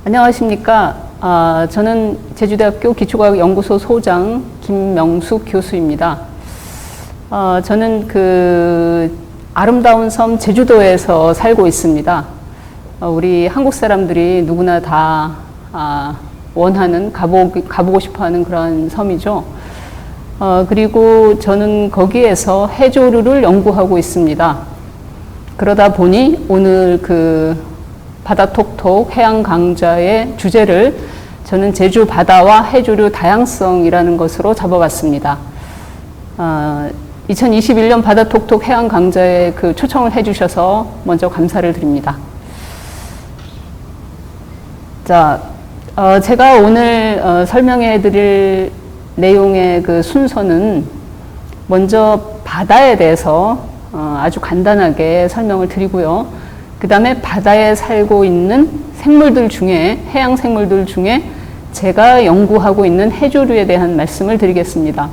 안녕하십니까. 저는 제주대학교 기초과학연구소 소장 김명숙 교수입니다. 저는 아름다운 섬 제주도에서 살고 있습니다. 우리 한국 사람들이 누구나 다 원하는, 가보고 싶어 하는 그런 섬이죠. 그리고 저는 거기에서 해조류를 연구하고 있습니다. 그러다 보니 오늘 바다톡톡 해양 강좌의 주제를 저는 제주 바다와 해조류 다양성이라는 것으로 잡아봤습니다. 2021년 바다톡톡 해양 강좌에 초청을 해주셔서 먼저 감사를 드립니다. 자, 제가 오늘 설명해 드릴 내용의 순서는 먼저 바다에 대해서 아주 간단하게 설명을 드리고요. 그 다음에 바다에 살고 있는 생물들 중에, 해양 생물들 중에 제가 연구하고 있는 해조류에 대한 말씀을 드리겠습니다.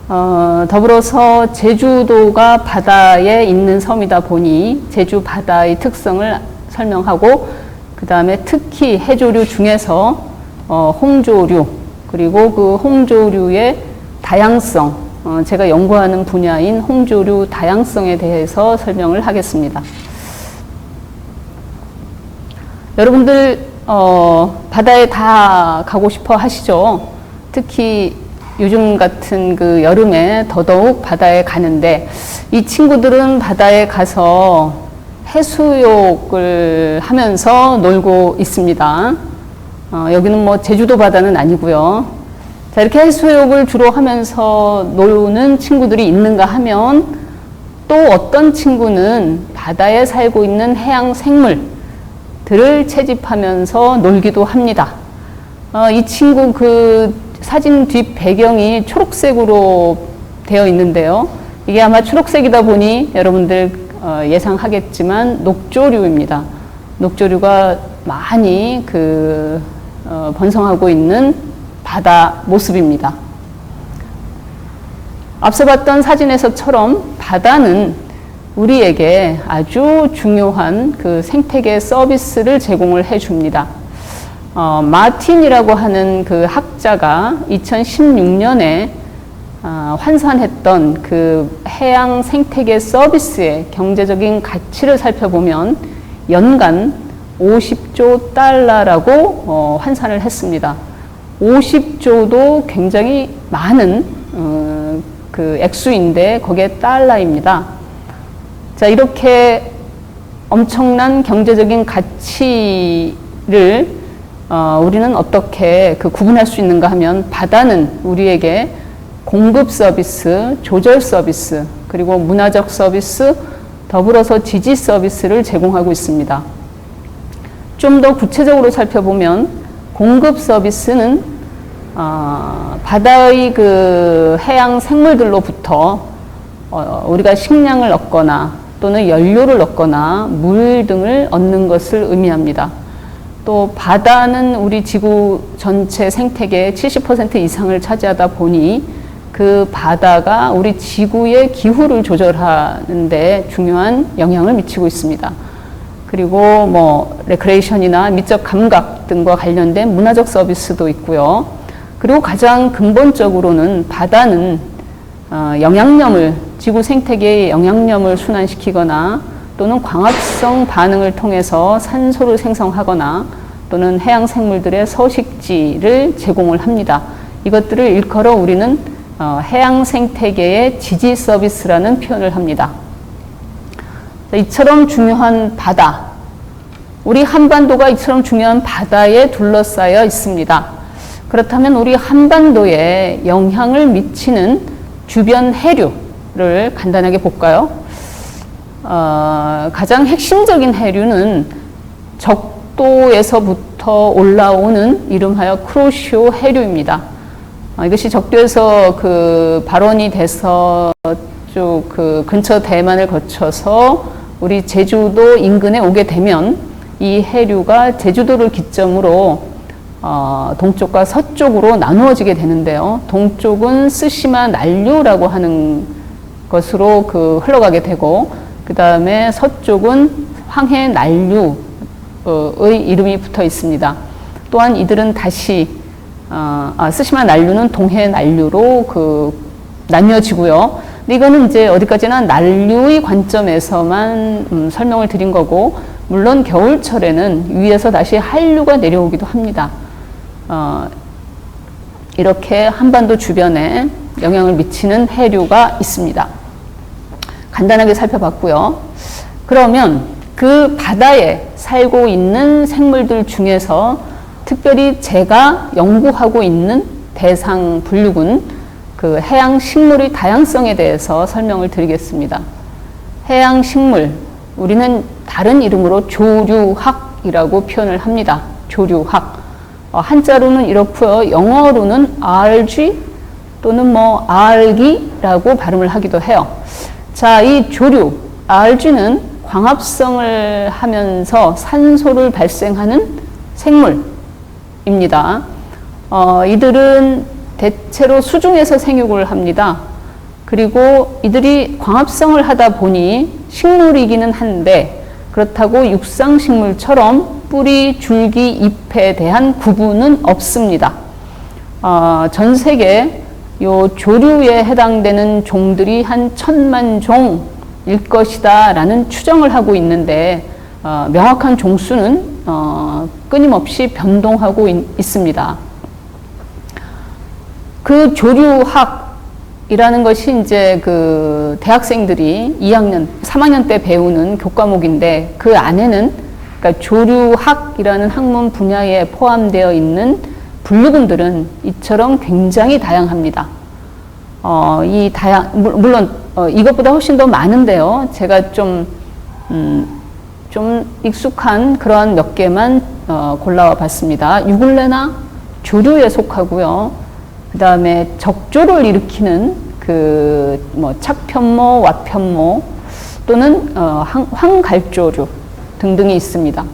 더불어서 제주도가 바다에 있는 섬이다 보니 제주 바다의 특성을 설명하고, 그 다음에 특히 해조류 중에서 홍조류, 그리고 그 홍조류의 다양성, 제가 연구하는 분야인 홍조류 다양성에 대해서 설명을 하겠습니다. 여러분들 바다에 다 가고 싶어 하시죠? 특히 요즘 같은 여름에 더더욱 바다에 가는데, 이 친구들은 바다에 가서 해수욕을 하면서 놀고 있습니다. 여기는 제주도 바다는 아니고요. 자, 이렇게 해수욕을 주로 하면서 노는 친구들이 있는가 하면, 또 어떤 친구는 바다에 살고 있는 해양 생물들을 채집하면서 놀기도 합니다. 이 친구 사진 뒷 배경이 초록색으로 되어 있는데요. 이게 아마 초록색이다 보니 여러분들 예상하겠지만 녹조류입니다. 녹조류가 많이 번성하고 있는 바다 모습입니다. 앞서 봤던 사진에서처럼 바다는 우리에게 아주 중요한 생태계 서비스를 제공을 해줍니다. 마틴이라고 하는 학자가 2016년에 환산했던 해양 생태계 서비스의 경제적인 가치를 살펴보면 연간 50조 달러라고 환산을 했습니다. 50조도 굉장히 많은 액수인데 거기에 달러입니다. 자, 이렇게 엄청난 경제적인 가치를 우리는 어떻게 구분할 수 있는가 하면, 바다는 우리에게 공급 서비스, 조절 서비스, 그리고 문화적 서비스, 더불어서 지지 서비스를 제공하고 있습니다. 좀 더 구체적으로 살펴보면 공급 서비스는 바다의 해양 생물들로부터 우리가 식량을 얻거나 또는 연료를 얻거나 물 등을 얻는 것을 의미합니다. 또 바다는 우리 지구 전체 생태계의 70% 이상을 차지하다 보니 그 바다가 우리 지구의 기후를 조절하는 데 중요한 영향을 미치고 있습니다. 그리고 레크레이션이나 미적 감각 등과 관련된 문화적 서비스도 있고요. 그리고 가장 근본적으로는 바다는 지구 생태계의 영양염을 순환시키거나 또는 광합성 반응을 통해서 산소를 생성하거나 또는 해양 생물들의 서식지를 제공을 합니다. 이것들을 일컬어 우리는 해양 생태계의 지지 서비스라는 표현을 합니다. 이처럼 중요한 바다, 우리 한반도가 이처럼 중요한 바다에 둘러싸여 있습니다. 그렇다면 우리 한반도에 영향을 미치는 주변 해류를 간단하게 볼까요? 가장 핵심적인 해류는 적도에서부터 올라오는 이름하여 쿠로시오 해류입니다. 이것이 적도에서 발원이 돼서 쭉 근처 대만을 거쳐서 우리 제주도 인근에 오게 되면 이 해류가 제주도를 기점으로 동쪽과 서쪽으로 나누어지게 되는데요. 동쪽은 쓰시마 난류라고 하는 것으로 흘러가게 되고, 그 다음에 서쪽은 황해 난류 이름이 붙어 있습니다. 또한 이들은 다시 스시마 난류는 동해 난류로 나뉘어지고요. 근데 이거는 이제 어디까지나 난류의 관점에서만 설명을 드린 거고, 물론 겨울철에는 위에서 다시 한류가 내려오기도 합니다. 이렇게 한반도 주변에 영향을 미치는 해류가 있습니다. 간단하게 살펴봤고요. 그러면 그 바다에 살고 있는 생물들 중에서 특별히 제가 연구하고 있는 대상 분류군 그 해양 식물의 다양성에 대해서 설명을 드리겠습니다. 해양 식물, 우리는 다른 이름으로 조류학이라고 표현을 합니다. 조류학. 한자로는 이렇고요. 영어로는 algae 또는 algae라고 발음을 하기도 해요. 자, 이 조류, algae는 광합성을 하면서 산소를 발생하는 생물입니다. 이들은 대체로 수중에서 생육을 합니다. 그리고 이들이 광합성을 하다 보니 식물이기는 한데, 그렇다고 육상식물처럼 뿌리, 줄기, 잎에 대한 구분은 없습니다. 전 세계 요 조류에 해당되는 종들이 한 1000만 종일 것이다 라는 추정을 하고 있는데, 명확한 종수는 끊임없이 변동하고 있습니다. 그 조류학이라는 것이 이제 그 대학생들이 2학년, 3학년 때 배우는 교과목인데, 그 안에는 그러니까 조류학이라는 학문 분야에 포함되어 있는 분류군들은 이처럼 굉장히 다양합니다. 물론 이것보다 훨씬 더 많은데요. 제가 좀 익숙한 그러한 몇 개만 골라와 봤습니다. 유굴레나 조류에 속하고요. 그 다음에 적조를 일으키는 착편모, 와편모 또는 황갈조류 등등이 있습니다.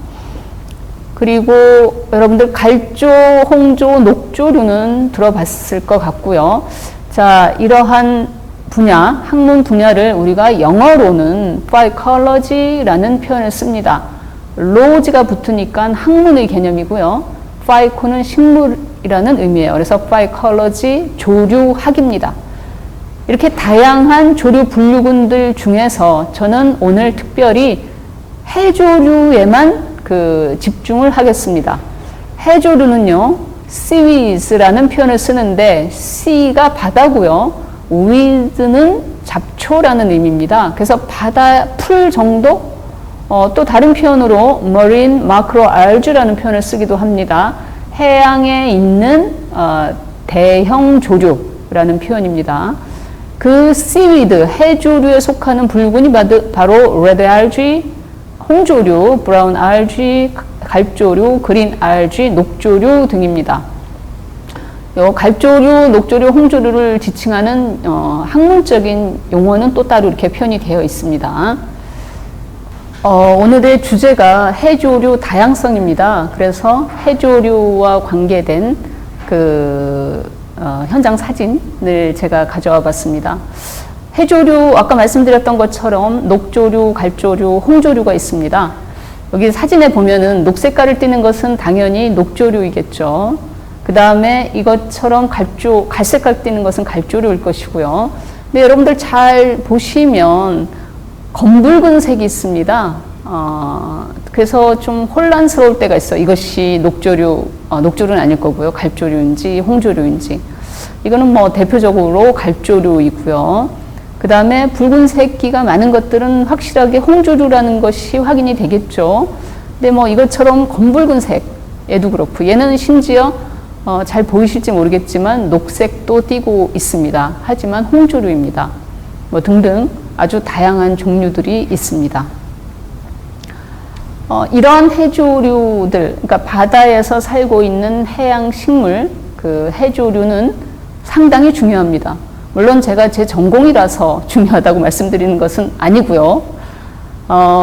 그리고 여러분들 갈조, 홍조, 녹조류는 들어봤을 것 같고요. 자, 이러한 분야, 학문 분야를 우리가 영어로는 phycology라는 표현을 씁니다. 로지가 붙으니까 학문의 개념이고요. phyco는 식물이라는 의미예요. 그래서 phycology, 조류학입니다. 이렇게 다양한 조류 분류군들 중에서 저는 오늘 특별히 해조류에만 집중을 하겠습니다. 해조류는요, seaweeds라는 표현을 쓰는데, sea가 바다고요, weed는 잡초라는 의미입니다. 그래서 바다 풀 정도, 또 다른 표현으로 marine macroalgae라는 표현을 쓰기도 합니다. 해양에 있는 대형 조류라는 표현입니다. 그 seaweed, 해조류에 속하는 분류군이 바로 red algae, 홍조류, 브라운 알지, 갈조류, 그린 알지, 녹조류 등입니다. 갈조류, 녹조류, 홍조류를 지칭하는 학문적인 용어는 또 따로 이렇게 표현이 되어 있습니다. 오늘의 주제가 해조류 다양성입니다. 그래서 해조류와 관계된 현장 사진을 제가 가져와 봤습니다. 해조류, 아까 말씀드렸던 것처럼 녹조류, 갈조류, 홍조류가 있습니다. 여기 사진에 보면은 녹색깔을 띠는 것은 당연히 녹조류이겠죠. 그 다음에 이것처럼 갈색깔 띠는 것은 갈조류일 것이고요. 근데 여러분들 잘 보시면 검붉은 색이 있습니다. 그래서 좀 혼란스러울 때가 있어요. 이것이 녹조류는 아닐 거고요. 갈조류인지 홍조류인지. 이거는 대표적으로 갈조류이고요. 그 다음에 붉은색기가 많은 것들은 확실하게 홍조류라는 것이 확인이 되겠죠. 근데 이것처럼 검붉은색에도 그렇고, 얘는 심지어 잘 보이실지 모르겠지만 녹색도 띠고 있습니다. 하지만 홍조류입니다. 등등 아주 다양한 종류들이 있습니다. 이러한 해조류들, 그러니까 바다에서 살고 있는 해양 식물, 그 해조류는 상당히 중요합니다. 물론 제가 제 전공이라서 중요하다고 말씀드리는 것은 아니고요.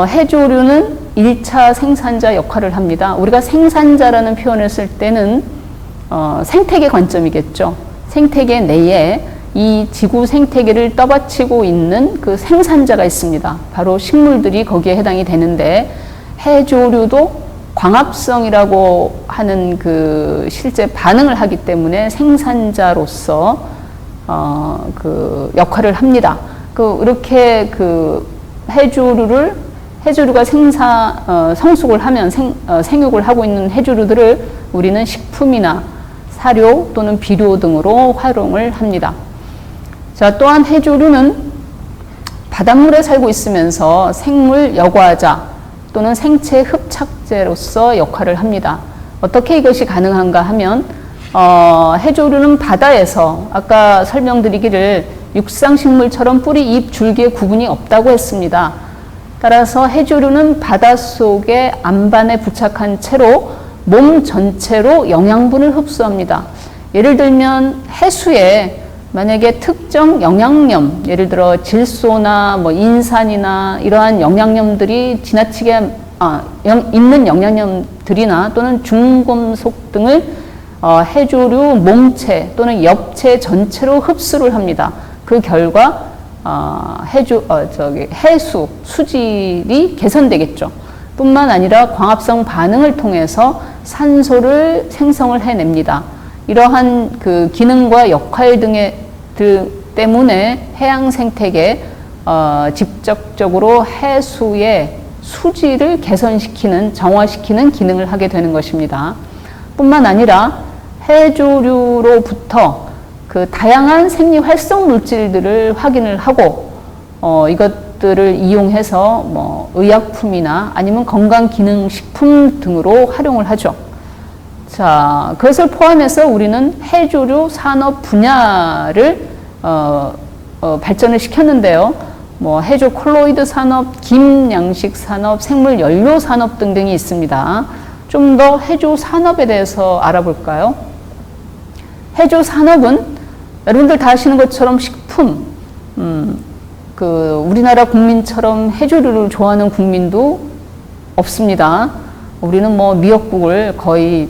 해조류는 1차 생산자 역할을 합니다. 우리가 생산자라는 표현을 쓸 때는 생태계 관점이겠죠. 생태계 내에 이 지구 생태계를 떠받치고 있는 그 생산자가 있습니다. 바로 식물들이 거기에 해당이 되는데, 해조류도 광합성이라고 하는 그 실제 반응을 하기 때문에 생산자로서 그 역할을 합니다. 이렇게 그 해조류가 성숙을 하면 생육을 하고 있는 해조류들을 우리는 식품이나 사료 또는 비료 등으로 활용을 합니다. 자, 또한 해조류는 바닷물에 살고 있으면서 생물 여과자 또는 생체 흡착제로서 역할을 합니다. 어떻게 이것이 가능한가 하면 해조류는 바다에서 아까 설명드리기를 육상식물처럼 뿌리, 잎, 줄기의 구분이 없다고 했습니다. 따라서 해조류는 바닷속의 안반에 부착한 채로 몸 전체로 영양분을 흡수합니다. 예를 들면 해수에 만약에 특정 영양염, 예를 들어 질소나 뭐 인산이나 이러한 영양염들이 지나치게 있는 영양염들이나 또는 중금속 등을 해조류 몸체 또는 엽체 전체로 흡수를 합니다. 그 결과 해수 수질이 개선되겠죠. 뿐만 아니라 광합성 반응을 통해서 산소를 생성을 해냅니다. 이러한 그 기능과 역할 때문에 해양 생태계 직접적으로 해수의 수질을 개선시키는, 정화시키는 기능을 하게 되는 것입니다. 뿐만 아니라 해조류로부터 그 다양한 생리 활성 물질들을 확인을 하고 이것들을 이용해서 뭐 의약품이나 아니면 건강기능식품 등으로 활용을 하죠. 자, 그것을 포함해서 우리는 해조류 산업 분야를 발전을 시켰는데요. 뭐 해조 콜로이드 산업, 김 양식 산업, 생물 연료 산업 등등이 있습니다. 좀 더 해조 산업에 대해서 알아볼까요? 해조 산업은 여러분들 다 아시는 것처럼 식품, 우리나라 국민처럼 해조류를 좋아하는 국민도 없습니다. 우리는 뭐 미역국을 거의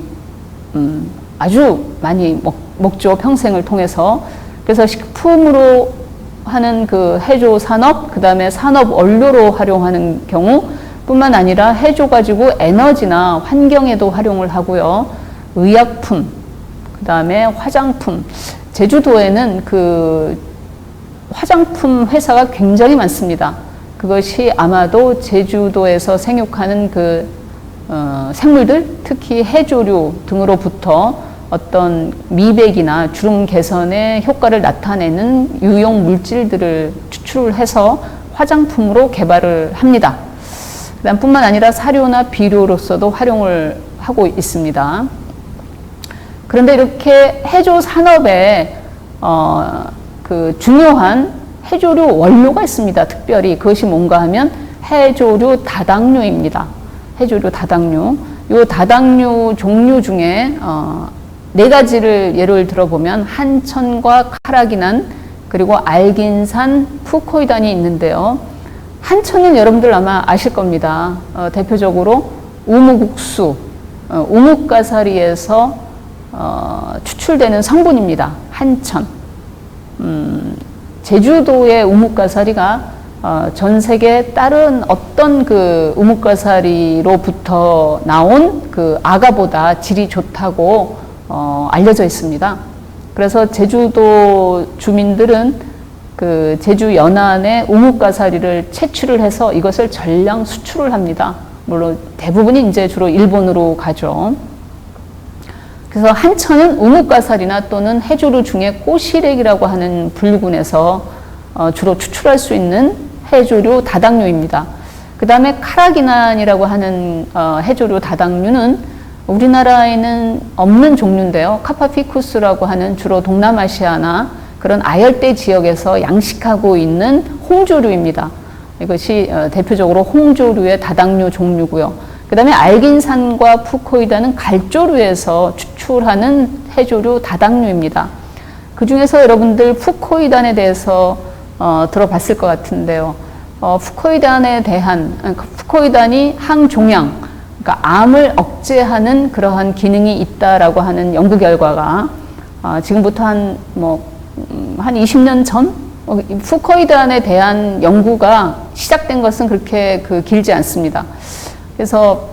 아주 많이 먹죠. 평생을 통해서. 그래서 식품으로 하는 그 해조 산업, 그 다음에 산업 원료로 활용하는 경우 뿐만 아니라 해조 가지고 에너지나 환경에도 활용을 하고요. 의약품, 그 다음에 화장품. 제주도에는 그 화장품 회사가 굉장히 많습니다. 그것이 아마도 제주도에서 생육하는 그 생물들, 특히 해조류 등으로부터 어떤 미백이나 주름 개선의 효과를 나타내는 유용 물질들을 추출을 해서 화장품으로 개발을 합니다. 그다음 뿐만 아니라 사료나 비료로서도 활용을 하고 있습니다. 그런데 이렇게 해조 산업에 그 중요한 해조류 원료가 있습니다. 특별히 그것이 뭔가 하면 해조류 다당류입니다. 해조류 다당류. 이 다당류 종류 중에 네 가지를 예를 들어보면 한천과 카라기난 그리고 알긴산, 푸코이단이 있는데요. 한천은 여러분들 아마 아실 겁니다. 대표적으로 우무국수, 우뭇가사리에서 추출되는 성분입니다. 한천. 제주도의 우뭇가사리가 전 세계 다른 어떤 그 우뭇가사리로부터 나온 그 아가보다 질이 좋다고 알려져 있습니다. 그래서 제주도 주민들은 그 제주 연안에 우뭇가사리를 채취를 해서 이것을 전량 수출을 합니다. 물론 대부분이 이제 주로 일본으로 가죠. 그래서 한천은 우뭇가사리나 또는 해조류 중에 꼬시래기라고 하는 분류군에서 주로 추출할 수 있는 해조류 다당류입니다. 그 다음에 카라기난이라고 하는 해조류 다당류는 우리나라에는 없는 종류인데요. 카파피쿠스라고 하는 주로 동남아시아나 그런 아열대 지역에서 양식하고 있는 홍조류입니다. 이것이 대표적으로 홍조류의 다당류 종류고요. 그 다음에 알긴산과 푸코이다는 갈조류에서 추출하는 해조류 다당류입니다. 그 중에서 여러분들 푸코이단에 대해서 들어봤을 것 같은데요. 푸코이단이 항종양, 그러니까 암을 억제하는 그러한 기능이 있다라고 하는 연구 결과가 지금부터 한 20년 전 푸코이단에 대한 연구가 시작된 것은 그렇게 길지 않습니다. 그래서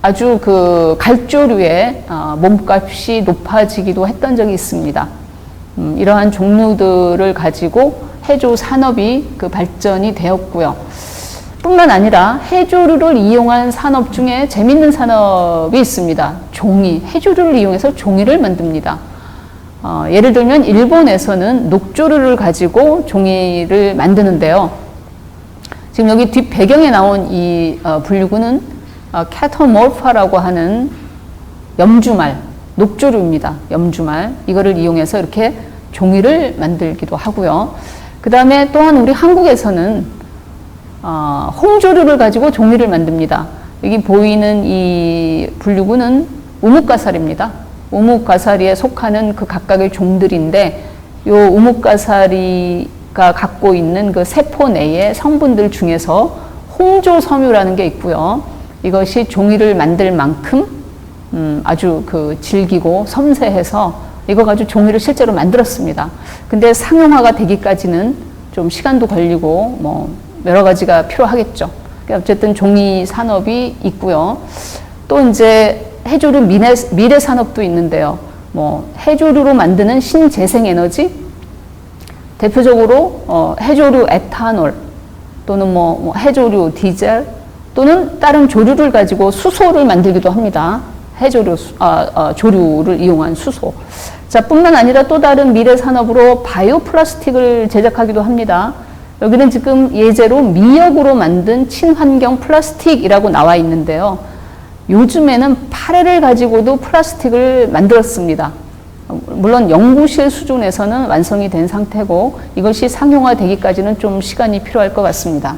아주 그 갈조류의 몸값이 높아지기도 했던 적이 있습니다. 이러한 종류들을 가지고 해조 산업이 그 발전이 되었고요. 뿐만 아니라 해조류를 이용한 산업 중에 재밌는 산업이 있습니다. 종이, 해조류를 이용해서 종이를 만듭니다. 예를 들면 일본에서는 녹조류를 가지고 종이를 만드는데요. 지금 여기 뒷 배경에 나온 이 분류구는 캐터몰파라고 하는 염주말, 녹조류입니다. 염주말. 이거를 이용해서 이렇게 종이를 만들기도 하고요. 그 다음에 또한 우리 한국에서는 홍조류를 가지고 종이를 만듭니다. 여기 보이는 이 분류구는 우뭇가사리입니다. 우뭇가사리에 속하는 그 각각의 종들인데, 요 우뭇가사리가 갖고 있는 그 세포 내의 성분들 중에서 홍조섬유라는 게 있고요. 이것이 종이를 만들 만큼 아주 그 질기고 섬세해서 이거 가지고 종이를 실제로 만들었습니다. 근데 상용화가 되기까지는 좀 시간도 걸리고 뭐 여러 가지가 필요하겠죠. 어쨌든 종이 산업이 있고요. 또 이제 해조류 미래 산업도 있는데요. 뭐 해조류로 만드는 신재생 에너지, 대표적으로 해조류 에탄올 또는 뭐 해조류 디젤 또는 다른 조류를 가지고 수소를 만들기도 합니다. 해조류 조류를 이용한 수소. 자, 뿐만 아니라 또 다른 미래 산업으로 바이오 플라스틱을 제작하기도 합니다. 여기는 지금 예제로 미역으로 만든 친환경 플라스틱이라고 나와 있는데요. 요즘에는 파래를 가지고도 플라스틱을 만들었습니다. 물론 연구실 수준에서는 완성이 된 상태고 이것이 상용화되기까지는 좀 시간이 필요할 것 같습니다.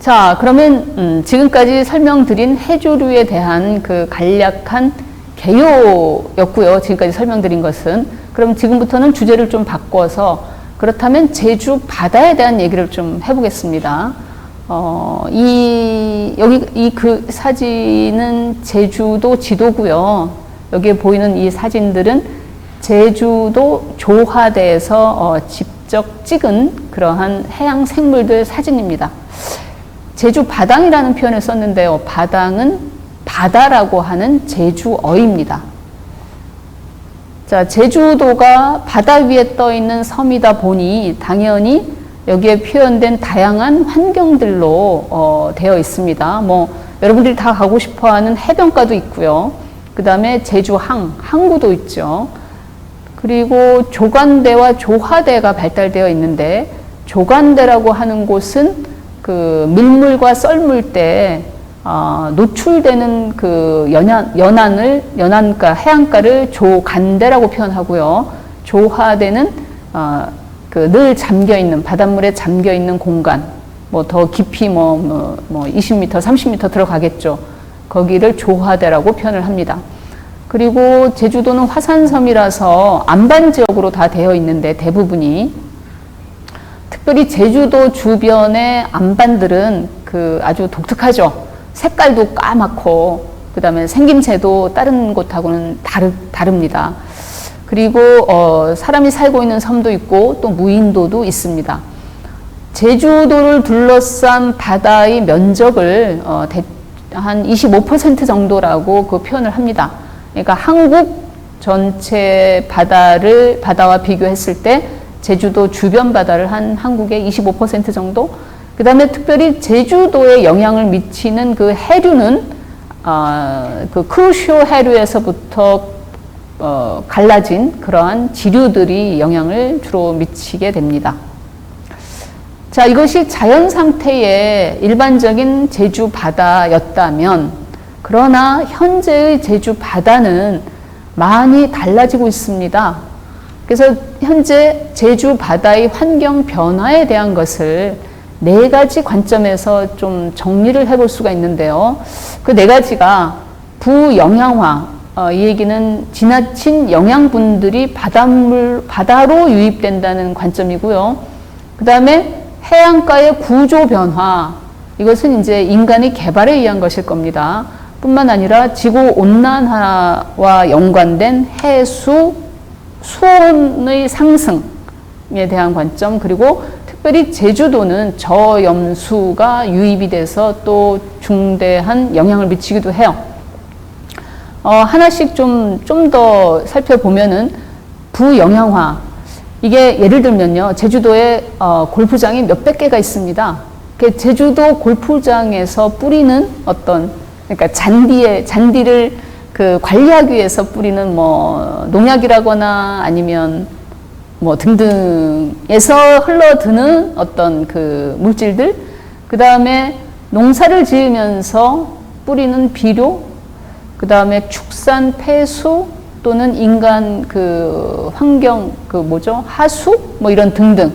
자, 그러면 지금까지 설명드린 해조류에 대한 그 간략한 개요였고요. 지금까지 설명드린 것은. 그럼 지금부터는 주제를 좀 바꿔서 그렇다면 제주 바다에 대한 얘기를 좀 해보겠습니다. 여기 그 사진은 제주도 지도고요. 여기에 보이는 이 사진들은 제주도 조화대에서 직접 찍은 그러한 해양 생물들 사진입니다. 제주 바당이라는 표현을 썼는데요. 바당은 바다라고 하는 제주어입니다. 자, 제주도가 바다 위에 떠 있는 섬이다 보니 당연히 여기에 표현된 다양한 환경들로 되어 있습니다. 뭐 여러분들이 다 가고 싶어하는 해변가도 있고요. 그 다음에 항구도 있죠. 그리고 조간대와 조화대가 발달되어 있는데, 조간대라고 하는 곳은 그 밀물과 썰물 때 노출되는 그 연안가, 해안가를 조간대라고 표현하고요. 조화대는 그 늘 잠겨 있는, 바닷물에 잠겨 있는 공간, 뭐 더 깊이 뭐 20m, 30m 들어가겠죠. 거기를 조화대라고 표현을 합니다. 그리고 제주도는 화산섬이라서 안반 지역으로 다 되어 있는데 대부분이, 특별히 제주도 주변의 안반들은 그 아주 독특하죠. 색깔도 까맣고, 그 다음에 생김새도 다른 곳하고는 다릅니다. 그리고 사람이 살고 있는 섬도 있고 또 무인도도 있습니다. 제주도를 둘러싼 바다의 면적을 한 25% 정도라고 그 표현을 합니다. 그러니까 한국 전체 바다와 비교했을 때 제주도 주변 바다를 한 한국의 25% 정도. 그 다음에 특별히 제주도에 영향을 미치는 그 해류는 그 크루쇼 해류에서부터 갈라진 그러한 지류들이 영향을 주로 미치게 됩니다. 자, 이것이 자연 상태의 일반적인 제주 바다였다면, 그러나 현재의 제주 바다는 많이 달라지고 있습니다. 그래서 현재 제주 바다의 환경 변화에 대한 것을 4가지 관점에서 좀 정리를 해볼 수가 있는데요. 그 4가지가 부영양화, 이 얘기는 지나친 영양분들이 바다로 유입된다는 관점이고요. 그 다음에 해안가의 구조 변화, 이것은 이제 인간의 개발에 의한 것일 겁니다. 뿐만 아니라 지구 온난화와 연관된 해수 수온의 상승에 대한 관점, 그리고 특별히 제주도는 저염수가 유입이 돼서 또 중대한 영향을 미치기도 해요. 하나씩 좀 더 살펴보면은 부영양화. 이게 예를 들면요. 제주도에 골프장이 몇백 개가 있습니다. 제주도 골프장에서 뿌리는 그러니까 잔디를 그 관리하기 위해서 뿌리는 뭐 농약이라거나 아니면 뭐 등등에서 흘러드는 어떤 그 물질들, 그 다음에 농사를 지으면서 뿌리는 비료, 그 다음에 축산 폐수 또는 인간 그 환경 하수 뭐 이런 등등이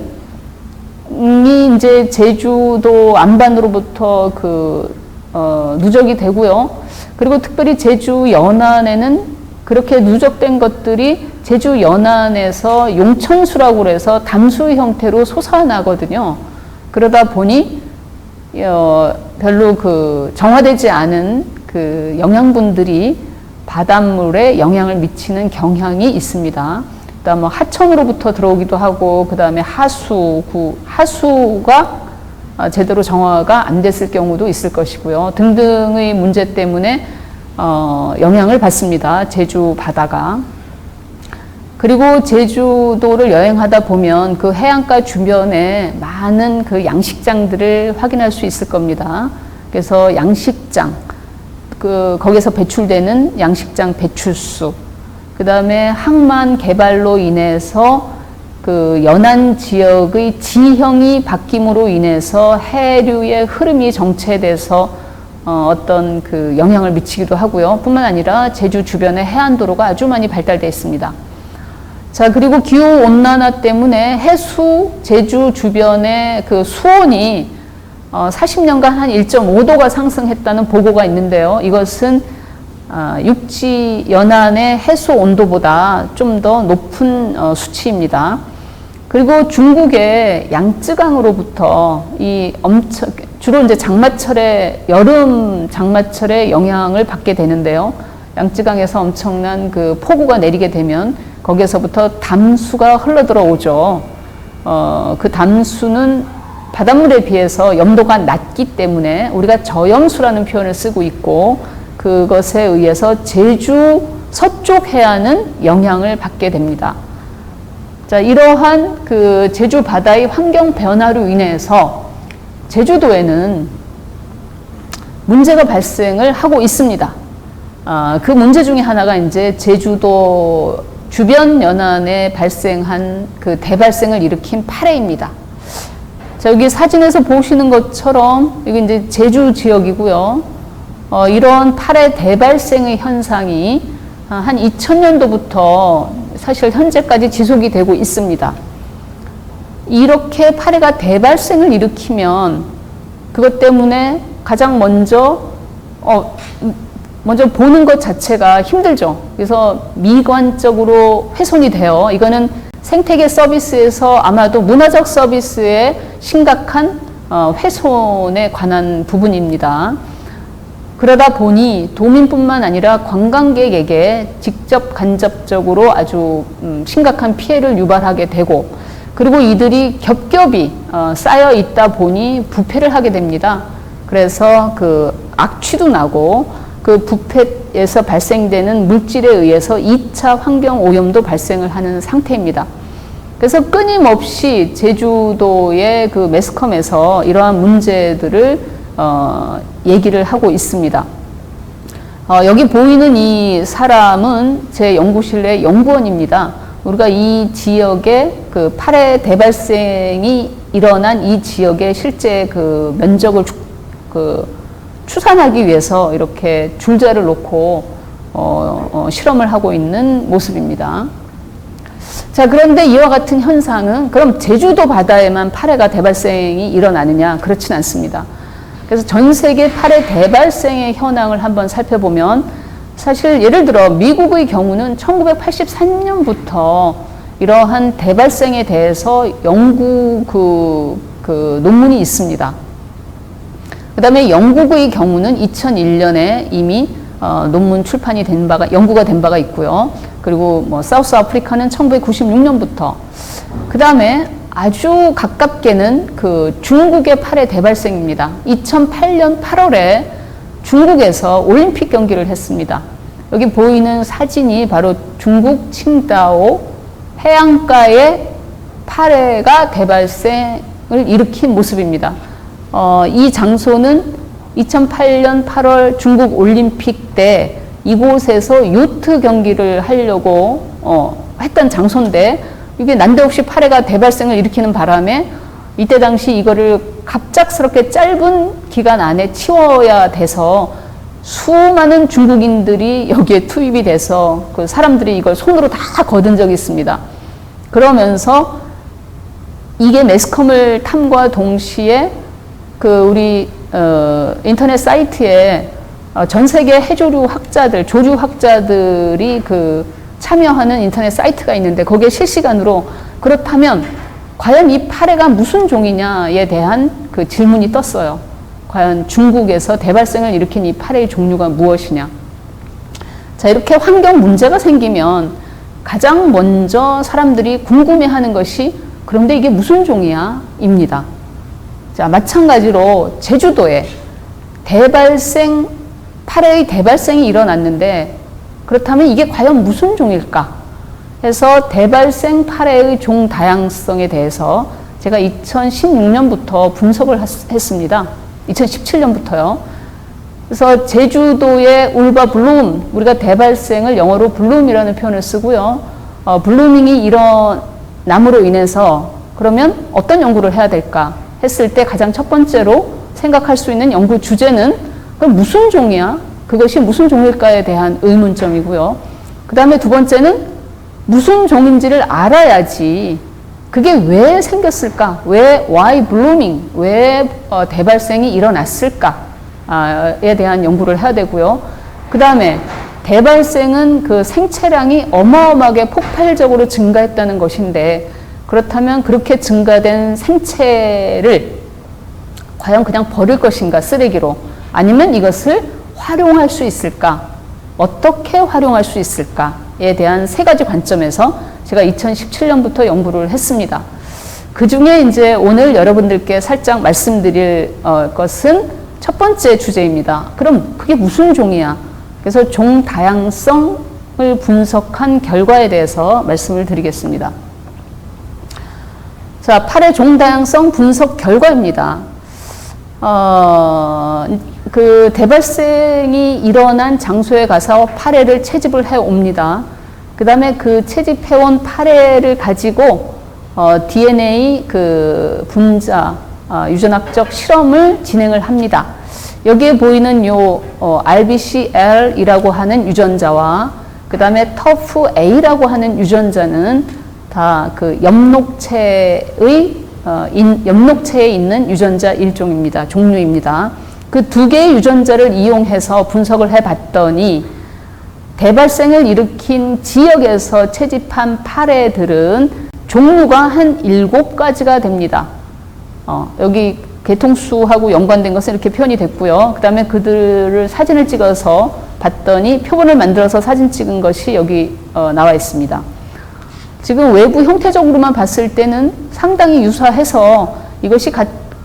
이제 제주도 안반으로부터 누적이 되고요. 그리고 특별히 제주 연안에는 그렇게 누적된 것들이 제주 연안에서 용천수라고 그래서 담수 형태로 솟아나거든요. 그러다 보니 별로 정화되지 않은 그 영양분들이 바닷물에 영향을 미치는 경향이 있습니다. 그다음 뭐 하천으로부터 들어오기도 하고, 그 다음에 하수가 제대로 정화가 안 됐을 경우도 있을 것이고요. 등등의 문제 때문에 영향을 받습니다. 제주 바다가. 그리고 제주도를 여행하다 보면 그 해안가 주변에 많은 그 양식장들을 확인할 수 있을 겁니다. 그래서 양식장, 거기서 배출되는 양식장 배출수, 그 다음에 항만 개발로 인해서 그 연안 지역의 지형이 바뀜으로 인해서 해류의 흐름이 정체돼서 어떤 그 영향을 미치기도 하고요. 뿐만 아니라 제주 주변의 해안도로가 아주 많이 발달되어 있습니다. 자, 그리고 기후 온난화 때문에 제주 주변의 그 수온이 40년간 한 1.5도가 상승했다는 보고가 있는데요. 이것은 육지 연안의 해수 온도보다 좀 더 높은 수치입니다. 그리고 중국의 양쯔강으로부터 주로 이제 여름 장마철에 영향을 받게 되는데요. 양쯔강에서 엄청난 그 폭우가 내리게 되면 거기에서부터 담수가 흘러 들어오죠. 그 담수는 바닷물에 비해서 염도가 낮기 때문에 우리가 저염수라는 표현을 쓰고 있고, 그것에 의해서 제주 서쪽 해안은 영향을 받게 됩니다. 자, 이러한 그 제주 바다의 환경 변화로 인해서 제주도에는 문제가 발생을 하고 있습니다. 그 문제 중에 하나가 이제 제주도 주변 연안에 발생한 그 대발생을 일으킨 파래입니다. 자, 여기 사진에서 보시는 것처럼 여기 이제 제주 지역이고요. 이런 파래 대발생의 현상이 한 2000년도부터 사실 현재까지 지속이 되고 있습니다. 이렇게 파래가 대발생을 일으키면 그것 때문에 가장 먼저 보는 것 자체가 힘들죠. 그래서 미관적으로 훼손이 돼요. 이거는 생태계 서비스에서 아마도 문화적 서비스에 심각한 훼손에 관한 부분입니다. 그러다 보니 도민뿐만 아니라 관광객에게 직접 간접적으로 아주 심각한 피해를 유발하게 되고, 그리고 이들이 겹겹이 쌓여 있다 보니 부패를 하게 됩니다. 그래서 그 악취도 나고 그 부패에서 발생되는 물질에 의해서 2차 환경 오염도 발생을 하는 상태입니다. 그래서 끊임없이 제주도의 그 매스컴에서 이러한 문제들을 얘기를 하고 있습니다. 여기 보이는 이 사람은 제 연구실 내 연구원입니다. 우리가 이 지역의 그 파래 대발생이 일어난 이 지역의 실제 그 면적을 추산하기 위해서 이렇게 줄자를 놓고 실험을 하고 있는 모습입니다. 자, 그런데 이와 같은 현상은 그럼 제주도 바다에만 파래가 대발생이 일어나느냐? 그렇진 않습니다. 그래서 전 세계 파래 대발생의 현황을 한번 살펴보면, 사실 예를 들어 미국의 경우는 1983년부터 이러한 대발생에 대해서 연구 그 논문이 있습니다. 그 다음에 영국의 경우는 2001년에 이미 논문 출판이 연구가 된 바가 있고요. 그리고 뭐 사우스 아프리카는 1996년부터, 그 다음에 아주 가깝게는 그 중국의 팔의 대발생입니다. 2008년 8월에 중국에서 올림픽 경기를 했습니다. 여기 보이는 사진이 바로 중국 칭다오 해안가의 파래가 대발생을 일으킨 모습입니다. 이 장소는 2008년 8월 중국 올림픽 때 이곳에서 요트 경기를 하려고 했던 장소인데, 이게 난데없이 파래가 대발생을 일으키는 바람에 이때 당시 이거를 갑작스럽게 짧은 기간 안에 치워야 돼서 수많은 중국인들이 여기에 투입이 돼서 그 사람들이 이걸 손으로 다 거둔 적이 있습니다. 그러면서 이게 매스컴을 탐과 동시에 그 우리 인터넷 사이트에 전 세계 해조류 학자들, 조류 학자들이 그 참여하는 인터넷 사이트가 있는데, 거기에 실시간으로 그렇다면 과연 이 파래가 무슨 종이냐에 대한 그 질문이 떴어요. 과연 중국에서 대발생을 일으킨 이 파래의 종류가 무엇이냐. 자, 이렇게 환경 문제가 생기면 가장 먼저 사람들이 궁금해하는 것이, 그런데 이게 무슨 종이야? 입니다. 자, 마찬가지로 제주도에 파래의 대발생이 일어났는데, 그렇다면 이게 과연 무슨 종일까? 해서 대발생 파래의 종 다양성에 대해서 제가 2016년부터 분석을 했습니다. 2017년부터요. 그래서 제주도의 울바 블룸, 우리가 대발생을 영어로 블룸이라는 표현을 쓰고요. 블루밍이 일어남으로 인해서 그러면 어떤 연구를 해야 될까 했을 때 가장 첫 번째로 생각할 수 있는 연구 주제는 그럼 무슨 종이야? 그것이 무슨 종일까에 대한 의문점이고요. 그 다음에 두 번째는 무슨 종인지를 알아야지 그게 왜 생겼을까? why blooming? 왜 대발생이 일어났을까에 대한 연구를 해야 되고요. 그 다음에 대발생은 그 생체량이 어마어마하게 폭발적으로 증가했다는 것인데, 그렇다면 그렇게 증가된 생체를 과연 그냥 버릴 것인가, 쓰레기로, 아니면 이것을 활용할 수 있을까? 어떻게 활용할 수 있을까에 대한 세 가지 관점에서 제가 2017년부터 연구를 했습니다. 그 중에 이제 오늘 여러분들께 살짝 말씀드릴 것은 첫 번째 주제입니다. 그럼 그게 무슨 종이야? 그래서 종 다양성을 분석한 결과에 대해서 말씀을 드리겠습니다. 자, 파래 종 다양성 분석 결과입니다. 그 대발생이 일어난 장소에 가서 파래를 채집을 해 옵니다. 그 다음에 그 채집해온 파래를 가지고 DNA 그 분자 유전학적 실험을 진행을 합니다. 여기에 보이는 요 RBCL이라고 하는 유전자와 그 다음에 TOF-A라고 하는 유전자는 다 그 엽록체에 있는 유전자 일종입니다. 종류입니다. 그 두 개의 유전자를 이용해서 분석을 해봤더니 대발생을 일으킨 지역에서 채집한 파래들은 종류가 한 7가지가 됩니다. 여기 개통수하고 연관된 것은 이렇게 표현이 됐고요. 그 다음에 그들을 사진을 찍어서 봤더니 표본을 만들어서 사진 찍은 것이 여기 나와 있습니다. 지금 외부 형태적으로만 봤을 때는 상당히 유사해서 이것이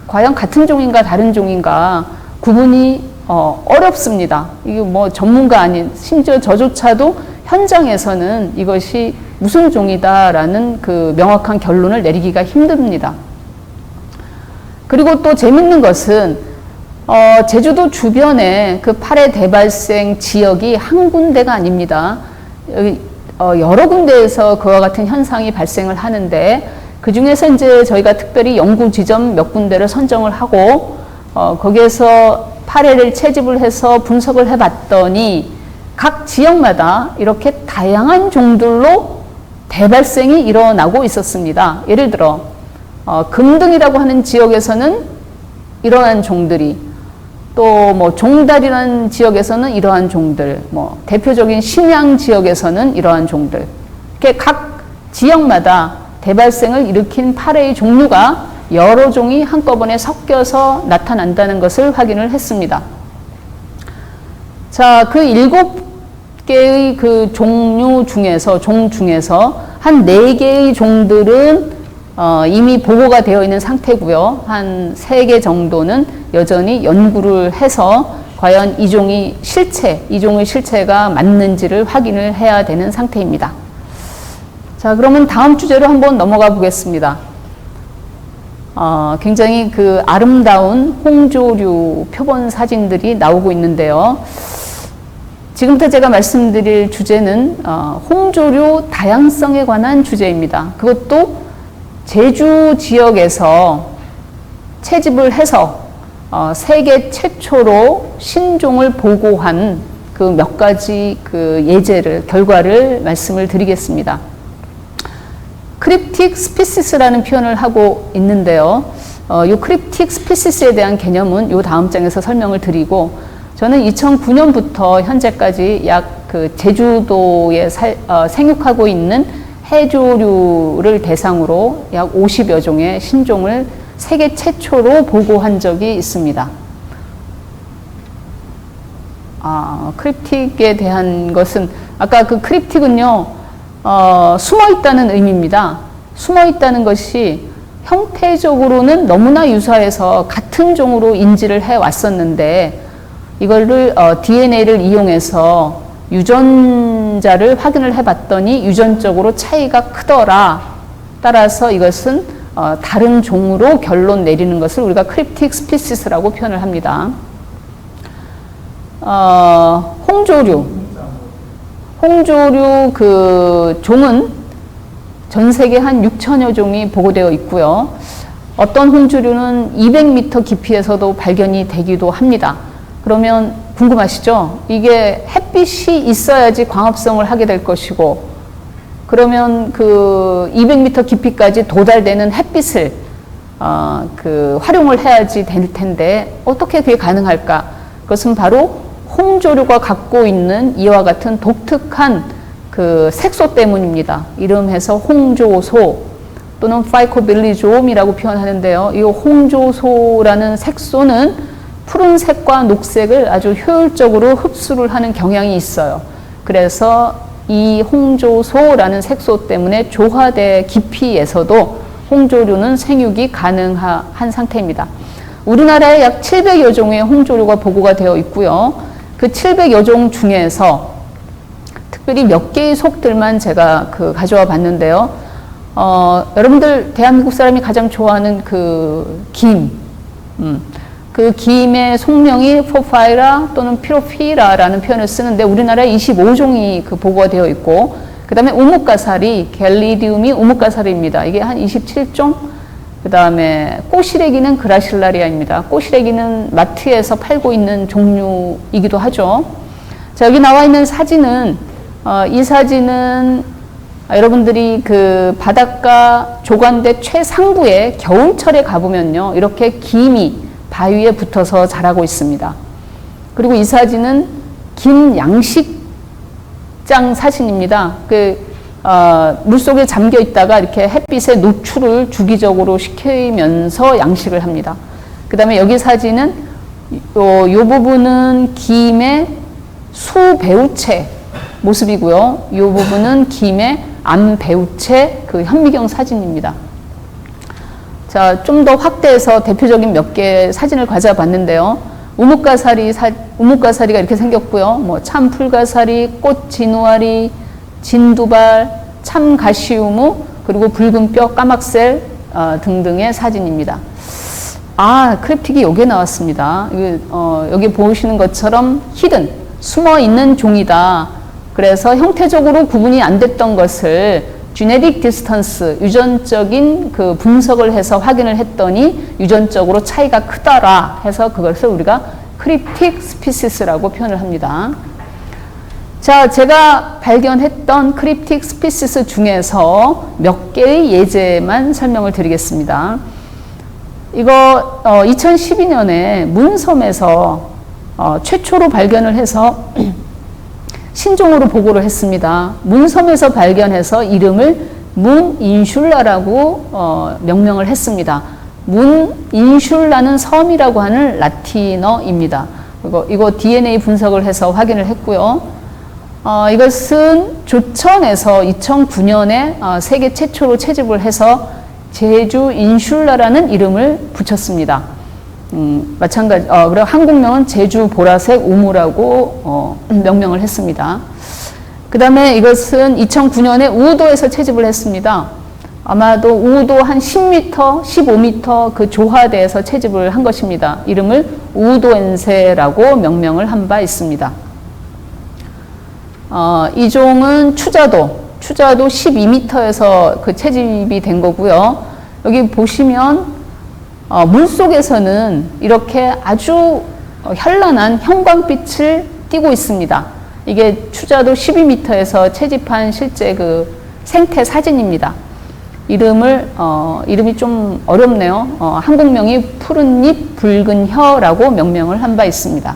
과연 같은 종인가 다른 종인가 구분이 어렵습니다. 이게 뭐 전문가 아닌, 심지어 저조차도 현장에서는 이것이 무슨 종이다라는 그 명확한 결론을 내리기가 힘듭니다. 그리고 또 재밌는 것은 제주도 주변에 그 파래 대발생 지역이 한 군데가 아닙니다. 여러 군데에서 그와 같은 현상이 발생을 하는데, 그 중에서 이제 저희가 특별히 연구 지점 몇 군데를 선정을 하고 거기에서 파래를 채집을 해서 분석을 해봤더니 각 지역마다 이렇게 다양한 종들로 대발생이 일어나고 있었습니다. 예를 들어 금등이라고 하는 지역에서는 이러한 종들이, 또 뭐 종달이라는 지역에서는 이러한 종들, 뭐 대표적인 신양 지역에서는 이러한 종들, 이렇게 각 지역마다 대발생을 일으킨 파래의 종류가 여러 종이 한꺼번에 섞여서 나타난다는 것을 확인을 했습니다. 자, 그 7개의 그 종 중에서 한 4개의 종들은 이미 보고가 되어 있는 상태고요. 한 3개 정도는 여전히 연구를 해서 과연 이종의 실체가 맞는지를 확인을 해야 되는 상태입니다. 자, 그러면 다음 주제로 한번 넘어가 보겠습니다. 굉장히 그 아름다운 홍조류 표본 사진들이 나오고 있는데요. 지금부터 제가 말씀드릴 주제는 홍조류 다양성에 관한 주제입니다. 그것도 제주 지역에서 채집을 해서 세계 최초로 신종을 보고한 그 몇 가지 그 결과를 말씀을 드리겠습니다. 크립틱 스피시스라는 표현을 하고 있는데요. 이 크립틱 스피시스에 대한 개념은 이 다음 장에서 설명을 드리고, 저는 2009년부터 현재까지 약 그 제주도에 생육하고 있는 해조류를 대상으로 약 50여 종의 신종을 세계 최초로 보고한 적이 있습니다. 크립틱에 대한 것은, 아까 그 크립틱은요, 숨어 있다는 의미입니다. 숨어 있다는 것이 형태적으로는 너무나 유사해서 같은 종으로 인지를 해 왔었는데, 이거를 DNA를 이용해서 유전자를 확인을 해 봤더니 유전적으로 차이가 크더라. 따라서 이것은 다른 종으로 결론 내리는 것을 우리가 크립틱 스피시스라고 표현을 합니다. 홍조류 그 종은 전 세계 한 6천여 종이 보고되어 있고요. 어떤 홍조류는 200m 깊이에서도 발견이 되기도 합니다. 그러면 궁금하시죠? 이게 햇빛이 있어야지 광합성을 하게 될 것이고, 그러면 그 200m 깊이까지 도달되는 햇빛을 활용을 해야지 될 텐데 어떻게 그게 가능할까? 그것은 바로 홍조류가 갖고 있는 이와 같은 독특한 그 색소 때문입니다. 이름해서 홍조소 또는 파이코빌리조음이라고 표현하는데요. 이 홍조소라는 색소는 푸른색과 녹색을 아주 효율적으로 흡수를 하는 경향이 있어요. 그래서 이 홍조소라는 색소 때문에 조화대 깊이에서도 홍조류는 생육이 가능한 상태입니다. 우리나라에 약 700여 종의 홍조류가 보고가 되어 있고요. 그 700여 종 중에서 특별히 몇 개의 속들만 제가 가져와 봤는데요. 여러분들 대한민국 사람이 가장 좋아하는 그 김, 그 김의 속명이 포파이라 또는 피로피라라는 표현을 쓰는데 우리나라에 25종이 보고가 되어 있고, 그 다음에 우뭇가사리, 갤리디움이 우뭇가사리입니다. 이게 한 27종. 그 다음에 꼬시래기는 그라실라리아입니다. 꼬시래기는 마트에서 팔고 있는 종류이기도 하죠. 자, 여기 나와 있는 사진은 이 사진은 여러분들이 그 바닷가 조관대 최상부에 겨울철에 가보면요, 이렇게 김이 바위에 붙어서 자라고 있습니다. 그리고 이 사진은 김 양식장 사진입니다. 물속에 잠겨 있다가 이렇게 햇빛에 노출을 주기적으로 시키면서 양식을 합니다. 그 다음에 여기 사진은 요 부분은 김의 수배우체 모습이고요. 이 부분은 김의 암배우체 그 현미경 사진입니다. 자, 좀 더 확대해서 대표적인 몇 개의 사진을 가져와 봤는데요. 우뭇가사리가 이렇게 생겼고요. 뭐 참풀가사리, 꽃진우아리, 진두발, 참가시우무, 그리고 붉은뼈, 까막셀 등등의 사진입니다. 크립틱이 여기에 나왔습니다. 여기 보시는 것처럼 히든, 숨어 있는 종이다. 그래서 형태적으로 구분이 안 됐던 것을 genetic distance, 유전적인 그 분석을 해서 확인을 했더니 유전적으로 차이가 크더라 해서 그것을 우리가 크립틱 스피시스라고 표현을 합니다. 자, 제가 발견했던 크립틱 스피시스 중에서 몇 개의 예제만 설명을 드리겠습니다. 이거 2012년에 문섬에서 최초로 발견을 해서 신종으로 보고를 했습니다. 문섬에서 발견해서 이름을 문인슐라라고 명명을 했습니다. 문인슐라는 섬이라고 하는 라틴어입니다. 이거 DNA 분석을 해서 확인을 했고요. 이것은 조천에서 2009년에 세계 최초로 채집을 해서 제주 인슐라라는 이름을 붙였습니다. 마찬가지, 그리고 한국명은 제주 보라색 우무라고 명명을 했습니다. 그 다음에 이것은 2009년에 우도에서 채집을 했습니다. 아마도 우도 한 10m, 15m 그 조화대에서 채집을 한 것입니다. 이름을 우도엔세라고 명명을 한 바 있습니다. 이 종은 추자도 12m에서 그 채집이 된 거고요. 여기 보시면 물속에서는 이렇게 아주 현란한 형광빛을 띠고 있습니다. 이게 추자도 12m에서 채집한 실제 그 생태 사진입니다. 이름이 좀 어렵네요. 한국명이 푸른잎 붉은 혀라고 명명을 한 바 있습니다.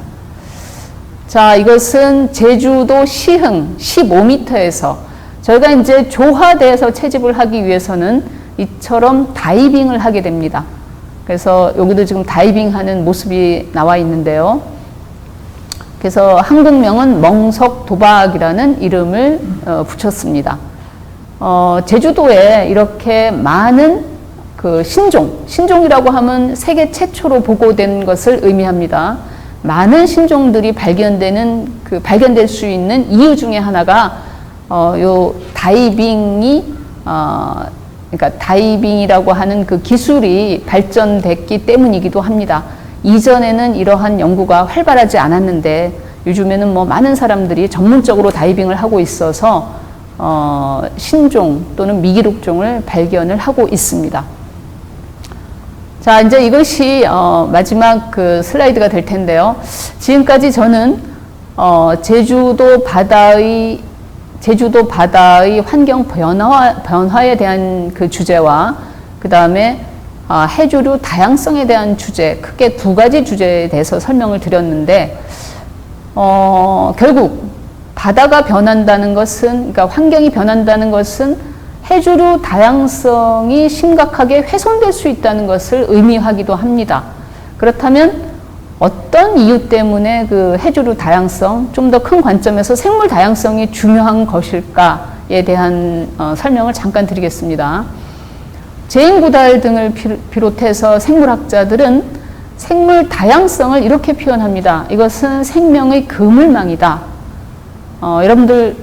자, 이것은 제주도 시흥 15m에서 저희가 이제 조화대에서 채집을 하기 위해서는 이처럼 다이빙을 하게 됩니다. 그래서 여기도 지금 다이빙하는 모습이 나와 있는데요. 그래서 한국명은 멍석도박이라는 이름을 붙였습니다. 제주도에 이렇게 많은 그 신종이라고 하면 세계 최초로 보고된 것을 의미합니다. 많은 신종들이 발견될 수 있는 이유 중에 하나가 요 그러니까 다이빙이라고 하는 그 기술이 발전됐기 때문이기도 합니다. 이전에는 이러한 연구가 활발하지 않았는데 요즘에는 뭐 많은 사람들이 전문적으로 다이빙을 하고 있어서 신종 또는 미기록종을 발견을 하고 있습니다. 자, 이제 이것이 마지막 그 슬라이드가 될 텐데요. 지금까지 저는 제주도 바다의 환경 변화에 대한 그 주제와 그 다음에 해조류 다양성에 대한 주제, 크게 두 가지 주제에 대해서 설명을 드렸는데 결국 바다가 변한다는 것은, 그러니까 환경이 변한다는 것은 해조류 다양성이 심각하게 훼손될 수 있다는 것을 의미하기도 합니다. 그렇다면 어떤 이유 때문에 그 해조류 다양성, 좀 더 큰 관점에서 생물 다양성이 중요한 것일까에 대한 설명을 잠깐 드리겠습니다. 제인 구달 등을 비롯해서 생물학자들은 생물 다양성을 이렇게 표현합니다. 이것은 생명의 그물망이다. 여러분들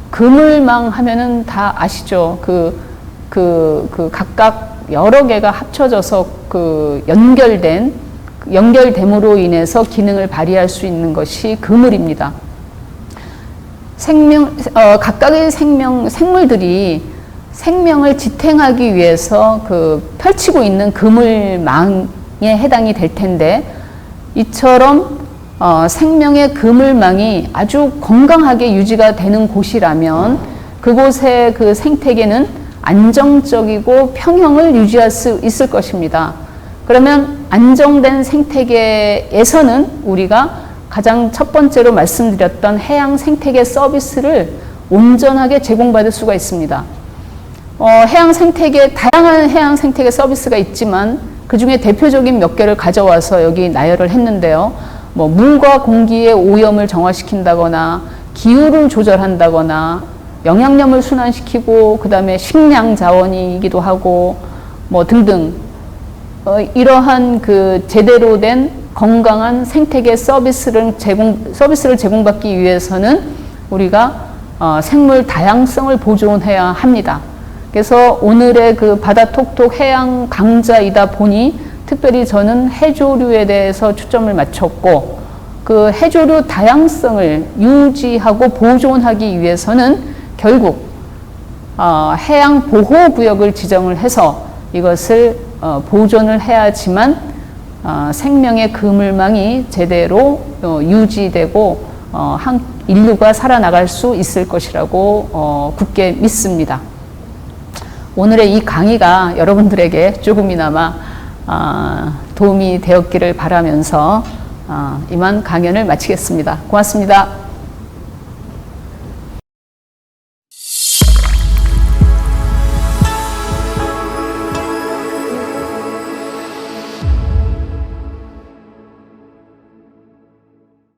그물망 하면은 다 아시죠? 각각 여러 개가 합쳐져서 연결됨으로 인해서 기능을 발휘할 수 있는 것이 그물입니다. 각각의 생물들이 생명을 지탱하기 위해서 펼치고 있는 그물망에 해당이 될 텐데, 이처럼 생명의 그물망이 아주 건강하게 유지가 되는 곳이라면 그곳의 그 생태계는 안정적이고 평형을 유지할 수 있을 것입니다. 그러면 안정된 생태계에서는 우리가 가장 첫 번째로 말씀드렸던 해양 생태계 서비스를 온전하게 제공받을 수가 있습니다. 다양한 해양 생태계 서비스가 있지만 그 중에 대표적인 몇 개를 가져와서 여기 나열을 했는데요. 물과 공기의 오염을 정화시킨다거나 기후를 조절한다거나 영양염을 순환시키고 그 다음에 식량 자원이기도 하고 등등 이러한 제대로 된 건강한 생태계 서비스를 제공받기 위해서는 우리가 생물 다양성을 보존해야 합니다. 그래서 오늘의 바다 톡톡 해양 강좌이다 보니 특별히 저는 해조류에 대해서 초점을 맞췄고, 그 해조류 다양성을 유지하고 보존하기 위해서는 결국 해양 보호구역을 지정을 해서 이것을 보존을 해야지만 생명의 그물망이 제대로 유지되고 인류가 살아나갈 수 있을 것이라고 굳게 믿습니다. 오늘의 이 강의가 여러분들에게 조금이나마 도움이 되었기를 바라면서 이만 강연을 마치겠습니다. 고맙습니다.